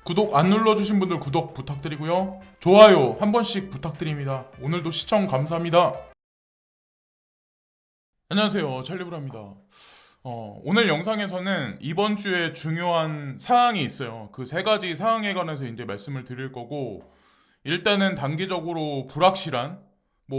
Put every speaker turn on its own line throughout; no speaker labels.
구독 안 눌러주신 분들 구독 부탁드리고요. 좋아요 한 번씩 부탁드립니다. 오늘도 시청 감사합니다. 안녕하세요, 찰리브라입니다. 오늘 영상에서는 이번 주에 중요한 사항이 있어요. 그 세 가지 사항에 관해서 이제 말씀을 드릴 거고, 일단은 단기적으로 불확실한,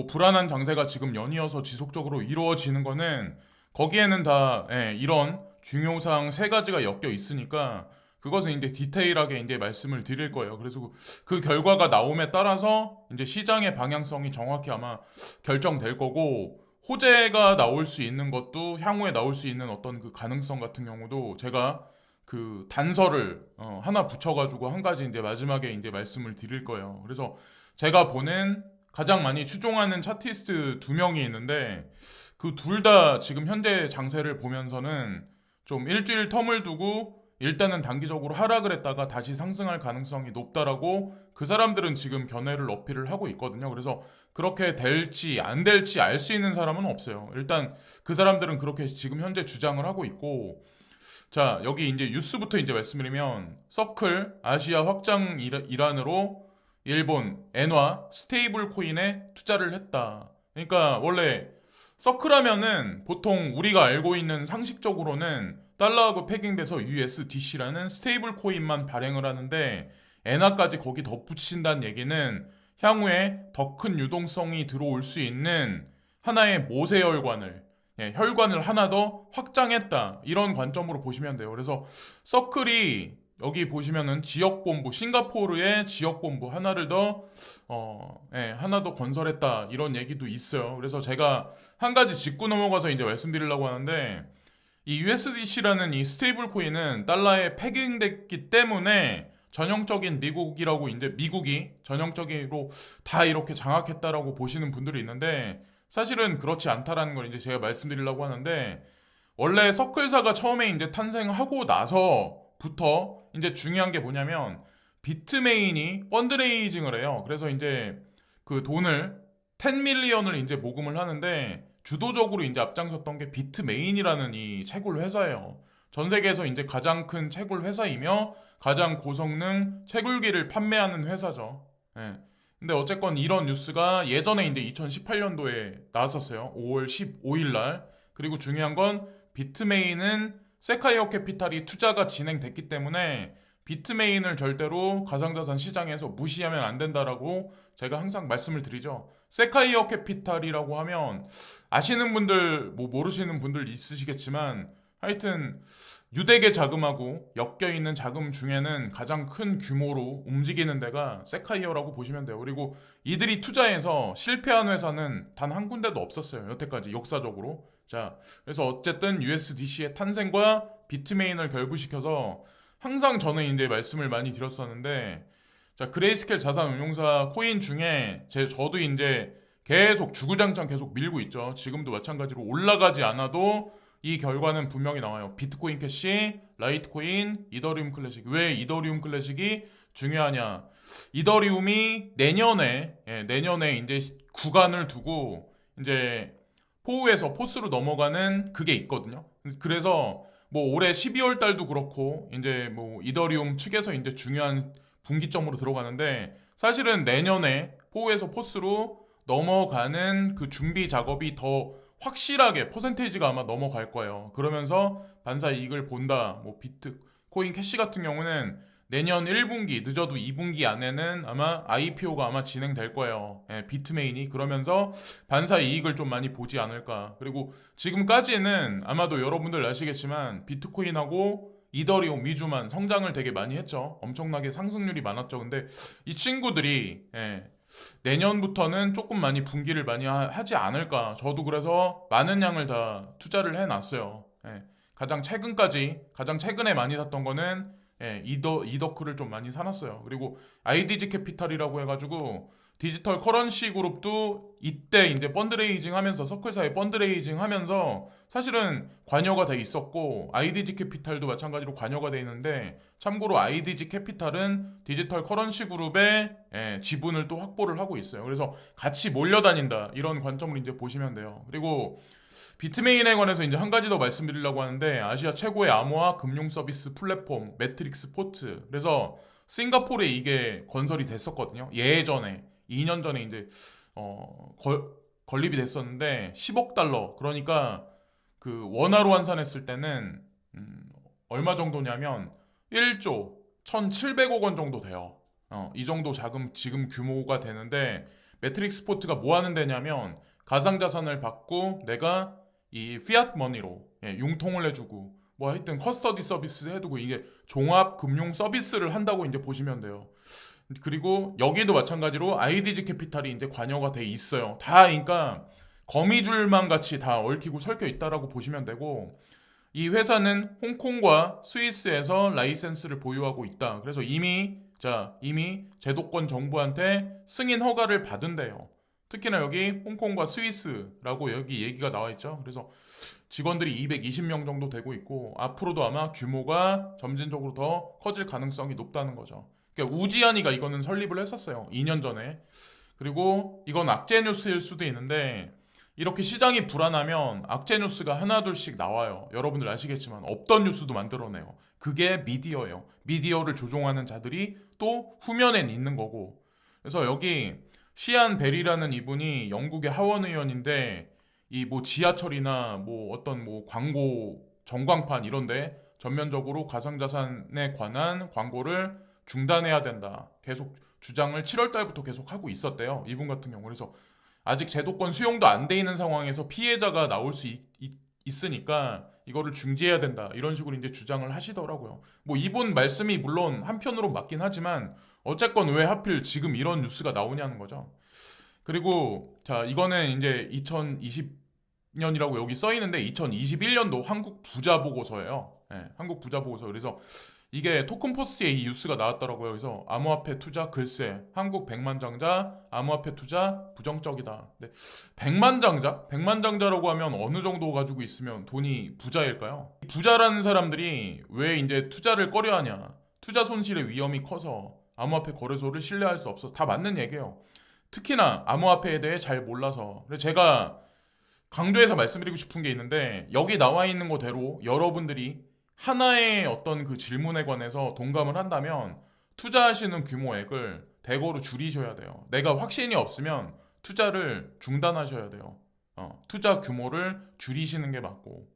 불안한 장세가 지금 연이어서 지속적으로 이루어지는 거는 거기에는 다 이런 중요 사항 세 가지가 엮여 있으니까 그것은 이제 디테일하게 이제 말씀을 드릴 거예요. 그래서 그 결과가 나옴에 따라서 이제 시장의 방향성이 정확히 아마 결정될 거고, 호재가 나올 수 있는 것도 향후에 나올 수 있는 어떤 그 가능성 같은 경우도 제가 그 단서를 하나 붙여가지고 한 가지 이제 마지막에 이제 말씀을 드릴 거예요. 그래서 제가 보는 가장 많이 추종하는 차티스트 두 명이 있는데, 그 둘 다 지금 현재 장세를 보면서는 좀 일주일 텀을 두고 일단은 단기적으로 하락을 했다가 다시 상승할 가능성이 높다라고 그 사람들은 지금 견해를 어필을 하고 있거든요. 그래서 그렇게 될지 안 될지 알 수 있는 사람은 없어요. 일단 그 사람들은 그렇게 지금 현재 주장을 하고 있고, 자, 여기 이제 뉴스부터 이제 말씀드리면, 서클 아시아 확장 일환으로 일본 엔화 스테이블 코인에 투자를 했다. 그러니까 원래 서클 하면은 보통 우리가 알고 있는 상식적으로는 달러하고 패깅돼서 USDC라는 스테이블 코인만 발행을 하는데, 엔화까지 거기 덧붙인다는 얘기는 향후에 더 큰 유동성이 들어올 수 있는 하나의 모세 혈관을 하나 더 확장했다, 이런 관점으로 보시면 돼요. 그래서 서클이 여기 보시면은 지역본부, 싱가포르의 지역본부 하나를 더 하나 더 건설했다, 이런 얘기도 있어요. 그래서 제가 한 가지 짚고 넘어가서 이제 말씀드리려고 하는데, 이 USDC라는 이 스테이블 코인은 달러에 패깅됐기 때문에 전형적인 미국이라고, 이제 미국이 전형적으로 다 이렇게 장악했다라고 보시는 분들이 있는데, 사실은 그렇지 않다라는 걸 이제 제가 말씀드리려고 하는데, 원래 서클사가 처음에 이제 탄생하고 나서부터 이제 중요한 게 뭐냐면, 비트메인이 펀드레이징을 해요. 그래서 이제 그 돈을 10 밀리언을 이제 모금을 하는데, 주도적으로 이제 앞장섰던 게 비트메인이라는 이 채굴 회사예요. 전 세계에서 이제 가장 큰 채굴 회사이며 가장 고성능 채굴기를 판매하는 회사죠. 예. 근데 어쨌건 이런 뉴스가 예전에 이제 2018년도에 나왔었어요. 5월 15일 날. 그리고 중요한 건 비트메인은 세카이어 캐피탈이 투자가 진행됐기 때문에 비트메인을 절대로 가상자산 시장에서 무시하면 안 된다라고 제가 항상 말씀을 드리죠. 세카이어 캐피탈이라고 하면 아시는 분들, 모르시는 분들 있으시겠지만, 하여튼 유대계 자금하고 엮여 있는 자금 중에는 가장 큰 규모로 움직이는 데가 세카이어라고 보시면 돼요. 그리고 이들이 투자해서 실패한 회사는 단 한 군데도 없었어요, 여태까지 역사적으로. 자, 그래서 어쨌든 USDC의 탄생과 비트메인을 결부시켜서 항상 저는 이제 말씀을 많이 드렸었는데, 자, 그레이스켈 자산운용사 코인 중에 저도 이제 계속 주구장창 계속 밀고 있죠. 지금도 마찬가지로 올라가지 않아도 이 결과는 분명히 나와요. 비트코인 캐시, 라이트코인, 이더리움 클래식. 왜 이더리움 클래식이 중요하냐? 이더리움이 내년에 이제 구간을 두고 이제 포우에서 포스로 넘어가는 그게 있거든요. 그래서 올해 12월 달도 그렇고 이제 이더리움 측에서 이제 중요한 분기점으로 들어가는데, 사실은 내년에 포우에서 포스로 넘어가는 그 준비 작업이 더 확실하게 퍼센테이지가 아마 넘어갈 거예요. 그러면서 반사 이익을 본다. 비트코인 캐시 같은 경우는 내년 1분기, 늦어도 2분기 안에는 아마 IPO가 아마 진행될 거예요. 비트메인이. 그러면서 반사 이익을 좀 많이 보지 않을까. 그리고 지금까지는 아마도 여러분들 아시겠지만 비트코인하고 이더리움 위주만 성장을 되게 많이 했죠. 엄청나게 상승률이 많았죠. 근데 이 친구들이 내년부터는 조금 많이 분기를 많이 하지 않을까. 저도 그래서 많은 양을 다 투자를 해놨어요. 가장 최근에 많이 샀던 거는 이더크를 좀 많이 사놨어요. 그리고 IDG 캐피탈이라고 해가지고 디지털 커런시 그룹도 이때 이제 펀드레이징 하면서, 서클사의 펀드레이징 하면서 사실은 관여가 돼 있었고, IDG 캐피탈도 마찬가지로 관여가 돼 있는데, 참고로 IDG 캐피탈은 디지털 커런시 그룹의 지분을 또 확보를 하고 있어요. 그래서 같이 몰려다닌다, 이런 관점으로 이제 보시면 돼요. 그리고 비트메인에 관해서 이제 한 가지 더 말씀드리려고 하는데, 아시아 최고의 암호화 금융 서비스 플랫폼 매트릭스 포트. 그래서 싱가포르에 이게 건설이 됐었거든요. 예전에 2년 전에 이제 건립이 됐었는데 10억 달러. 그러니까 그 원화로 환산했을 때는 얼마 정도냐면 1조 1,700억 원 정도 돼요. 이 정도 자금 지금 규모가 되는데 매트릭스 포트가 뭐 하는 데냐면 가상자산을 받고 내가 이 피앗 머니로 융통을 해주고 뭐 하여튼 커스터디 서비스 해두고 이게 종합 금융 서비스를 한다고 이제 보시면 돼요. 그리고 여기도 마찬가지로 IDG 캐피탈이 이제 관여가 돼 있어요. 다 그러니까 거미줄만 같이 다 얽히고 설켜 있다라고 보시면 되고 이 회사는 홍콩과 스위스에서 라이센스를 보유하고 있다. 그래서 이미 제도권 정부한테 승인 허가를 받은대요. 특히나 여기 홍콩과 스위스라고 여기 얘기가 나와 있죠. 그래서 직원들이 220명 정도 되고 있고 앞으로도 아마 규모가 점진적으로 더 커질 가능성이 높다는 거죠. 그러니까 우지한이가 이거는 설립을 했었어요. 2년 전에. 그리고 이건 악재 뉴스일 수도 있는데 이렇게 시장이 불안하면 악재 뉴스가 하나둘씩 나와요. 여러분들 아시겠지만 없던 뉴스도 만들어내요. 그게 미디어예요. 미디어를 조종하는 자들이 또 후면엔 있는 거고. 그래서 여기 시안 벨이라는 이분이 영국의 하원 의원인데 이 뭐 지하철이나 뭐 어떤 뭐 광고 전광판 이런데 전면적으로 가상자산에 관한 광고를 중단해야 된다. 계속 주장을 7월 달부터 계속 하고 있었대요. 이분 같은 경우. 그래서 아직 제도권 수용도 안 돼 있는 상황에서 피해자가 나올 수 있으니까 이거를 중지해야 된다. 이런 식으로 이제 주장을 하시더라고요. 뭐 이분 말씀이 물론 한편으로 맞긴 하지만 어쨌건 왜 하필 지금 이런 뉴스가 나오냐는 거죠. 그리고 자, 이거는 이제 2020년이라고 여기 써 있는데 2021년도 한국 부자 보고서예요. 한국 부자 보고서. 그래서 이게 토큰포스에 이 뉴스가 나왔더라고요. 그래서 암호화폐 투자 글쎄 한국 백만장자 암호화폐 투자 부정적이다. 근데 백만장자? 백만장자라고 하면 어느 정도 가지고 있으면 돈이 부자일까요? 부자라는 사람들이 왜 이제 투자를 꺼려하냐? 투자 손실의 위험이 커서 암호화폐 거래소를 신뢰할 수 없어서 다 맞는 얘기예요. 특히나 암호화폐에 대해 잘 몰라서. 그래서 제가 강조해서 말씀드리고 싶은 게 있는데 여기 나와 있는 거대로 여러분들이 하나의 어떤 그 질문에 관해서 동감을 한다면 투자하시는 규모액을 대거로 줄이셔야 돼요. 내가 확신이 없으면 투자를 중단하셔야 돼요. 투자 규모를 줄이시는 게 맞고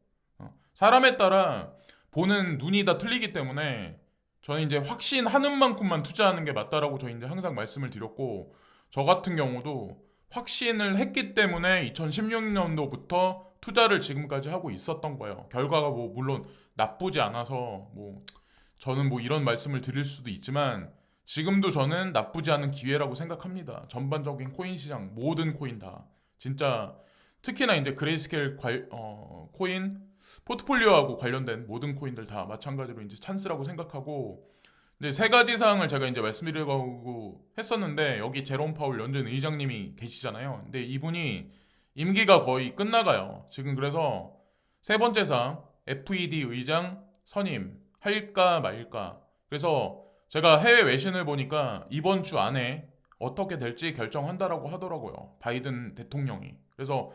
사람에 따라 보는 눈이 다 틀리기 때문에 저는 이제 확신하는 만큼만 투자하는 게 맞다라고 저 이제 항상 말씀을 드렸고 저 같은 경우도 확신을 했기 때문에 2016년도부터 투자를 지금까지 하고 있었던 거예요. 결과가 뭐 물론 나쁘지 않아서 뭐 저는 뭐 이런 말씀을 드릴 수도 있지만 지금도 저는 나쁘지 않은 기회라고 생각합니다. 전반적인 코인 시장 모든 코인 다 진짜 특히나 이제 그레이스케일 코인 포트폴리오하고 관련된 모든 코인들 다 마찬가지로 이제 찬스라고 생각하고 이제 세 가지 사항을 제가 이제 말씀드리려고 했었는데 여기 제롬 파울 연준 의장님이 계시잖아요. 근데 이분이 임기가 거의 끝나가요. 지금 그래서 세 번째 사항 FED 의장 선임 할까 말까. 그래서 제가 해외 외신을 보니까 이번 주 안에 어떻게 될지 결정한다라고 하더라고요. 바이든 대통령이. 그래서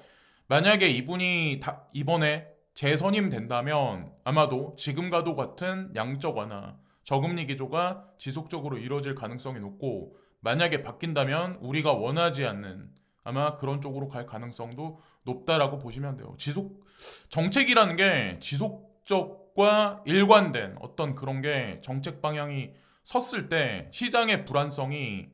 만약에 이분이 이번에 재선임 된다면 아마도 지금과도 같은 양적 완화, 저금리 기조가 지속적으로 이루어질 가능성이 높고 만약에 바뀐다면 우리가 원하지 않는 아마 그런 쪽으로 갈 가능성도 높다라고 보시면 돼요. 정책이라는 게 지속적과 일관된 어떤 그런 게 정책 방향이 섰을 때 시장의 불안성이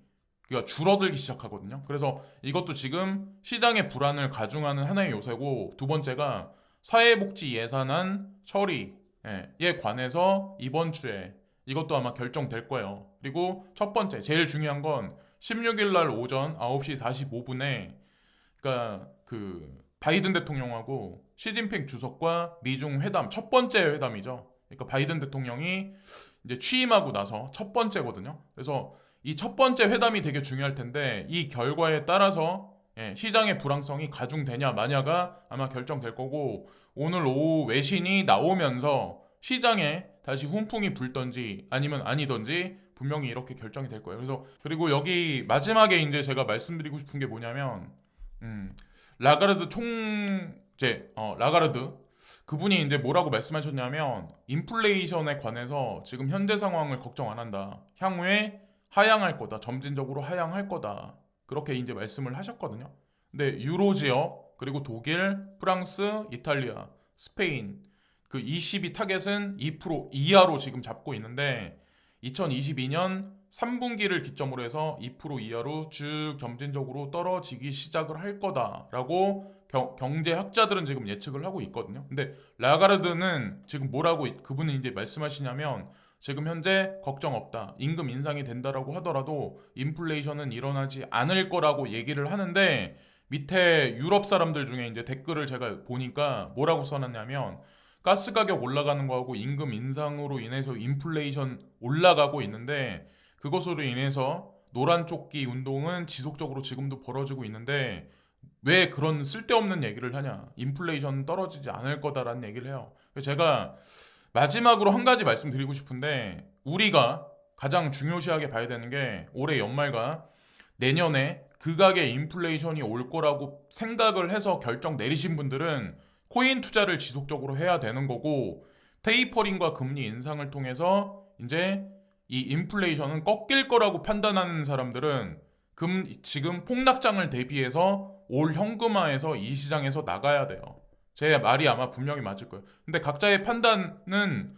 그러니까 줄어들기 시작하거든요. 그래서 이것도 지금 시장의 불안을 가중하는 하나의 요소고 두 번째가 사회복지 예산안 처리에 관해서 이번 주에 이것도 아마 결정될 거예요. 그리고 첫 번째 제일 중요한 건 16일 날 오전 9시 45분에 그러니까 그 바이든 대통령하고 시진핑 주석과 미중 회담 첫 번째 회담이죠. 그러니까 바이든 대통령이 이제 취임하고 나서 첫 번째거든요. 그래서 이 첫 번째 회담이 되게 중요할 텐데 이 결과에 따라서 시장의 불황성이 가중되냐 마냐가 아마 결정될 거고 오늘 오후 외신이 나오면서 시장에 다시 훈풍이 불던지 아니면 아니던지 분명히 이렇게 결정이 될 거예요. 그래서 그리고 여기 마지막에 이제 제가 말씀드리고 싶은 게 뭐냐면 라가르드 총재 라가르드 그분이 이제 뭐라고 말씀하셨냐면 인플레이션에 관해서 지금 현재 상황을 걱정 안 한다. 향후에 하향할 거다. 점진적으로 하향할 거다. 그렇게 이제 말씀을 하셨거든요. 근데 유로 지역 그리고 독일, 프랑스, 이탈리아, 스페인 그 22 타겟은 2% 이하로 지금 잡고 있는데 2022년 3분기를 기점으로 해서 2% 이하로 쭉 점진적으로 떨어지기 시작을 할 거다라고 경제학자들은 지금 예측을 하고 있거든요. 근데 라가르드는 지금 뭐라고 그분은 이제 말씀하시냐면 지금 현재 걱정 없다. 임금 인상이 된다라고 하더라도 인플레이션은 일어나지 않을 거라고 얘기를 하는데 밑에 유럽 사람들 중에 이제 댓글을 제가 보니까 뭐라고 써놨냐면 가스 가격 올라가는 거하고 임금 인상으로 인해서 인플레이션 올라가고 있는데 그것으로 인해서 노란 조끼 운동은 지속적으로 지금도 벌어지고 있는데 왜 그런 쓸데없는 얘기를 하냐. 인플레이션 떨어지지 않을 거다라는 얘기를 해요. 제가 마지막으로 한 가지 말씀드리고 싶은데 우리가 가장 중요시하게 봐야 되는 게 올해 연말과 내년에 극악의 인플레이션이 올 거라고 생각을 해서 결정 내리신 분들은 코인 투자를 지속적으로 해야 되는 거고 테이퍼링과 금리 인상을 통해서 이제 이 인플레이션은 꺾일 거라고 판단하는 사람들은 지금 폭락장을 대비해서 올 현금화에서 이 시장에서 나가야 돼요. 제 말이 아마 분명히 맞을 거예요. 근데 각자의 판단은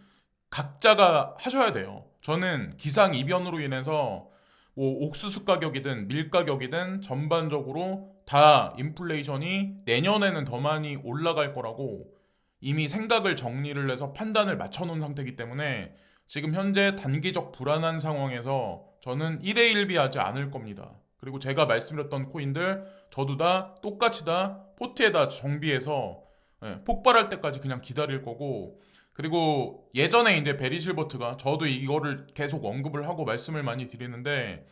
각자가 하셔야 돼요. 저는 기상 이변으로 인해서 뭐 옥수수 가격이든 밀 가격이든 전반적으로 다 인플레이션이 내년에는 더 많이 올라갈 거라고 이미 생각을 정리를 해서 판단을 맞춰놓은 상태이기 때문에 지금 현재 단기적 불안한 상황에서 저는 1회 1비하지 않을 겁니다. 그리고 제가 말씀드렸던 코인들 저도 다 똑같이 다 포트에다 정비해서 폭발할 때까지 그냥 기다릴 거고 그리고 예전에 이제 베리 실버트가 저도 이거를 계속 언급을 하고 말씀을 많이 드리는데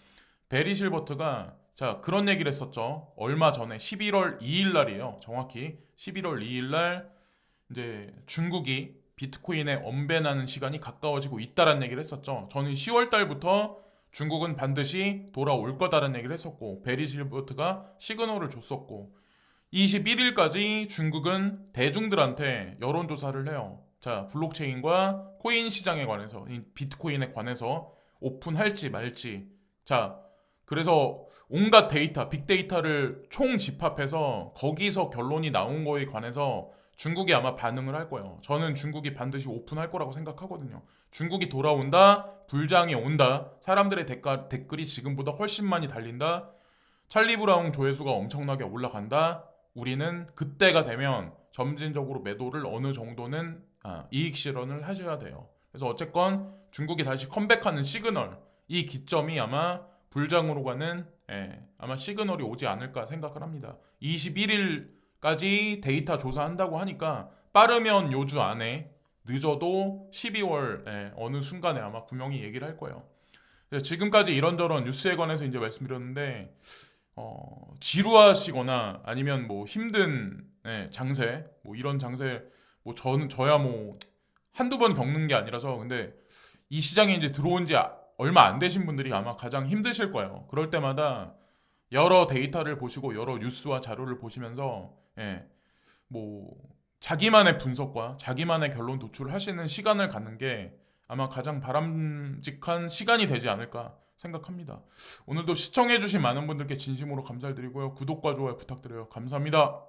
베리 실버트가 자 그런 얘기를 했었죠. 얼마 전에 11월 2일 날이에요. 정확히 11월 2일 날 이제 중국이 비트코인에 언변하는 시간이 가까워지고 있다라는 얘기를 했었죠. 저는 10월 달부터 중국은 반드시 돌아올 거다라는 얘기를 했었고 베리 실버트가 시그널을 줬었고 21일까지 중국은 대중들한테 여론조사를 해요. 자, 블록체인과 코인 시장에 관해서, 비트코인에 관해서 오픈할지 말지. 자, 그래서 온갖 데이터, 빅데이터를 총 집합해서 거기서 결론이 나온 거에 관해서 중국이 아마 반응을 할 거예요. 저는 중국이 반드시 오픈할 거라고 생각하거든요. 중국이 돌아온다, 불장이 온다, 사람들의 댓글이 지금보다 훨씬 많이 달린다, 찰리 브라운 조회수가 엄청나게 올라간다. 우리는 그때가 되면 점진적으로 매도를 어느 정도는 이익 실현을 하셔야 돼요. 그래서 어쨌건 중국이 다시 컴백하는 시그널, 이 기점이 아마 불장으로 가는 아마 시그널이 오지 않을까 생각을 합니다. 21일까지 데이터 조사한다고 하니까 빠르면 요주 안에 늦어도 12월 어느 순간에 아마 분명히 얘기를 할 거예요. 지금까지 이런저런 뉴스에 관해서 이제 말씀드렸는데 지루하시거나 아니면 뭐 힘든 장세 뭐 이런 장세 뭐 저야 뭐 한두 번 겪는 게 아니라서 근데 이 시장에 이제 들어온 지 얼마 안 되신 분들이 아마 가장 힘드실 거예요. 그럴 때마다 여러 데이터를 보시고 여러 뉴스와 자료를 보시면서 뭐 자기만의 분석과 자기만의 결론 도출을 하시는 시간을 갖는 게 아마 가장 바람직한 시간이 되지 않을까 생각합니다. 오늘도 시청해주신 많은 분들께 진심으로 감사드리고요. 구독과 좋아요 부탁드려요. 감사합니다.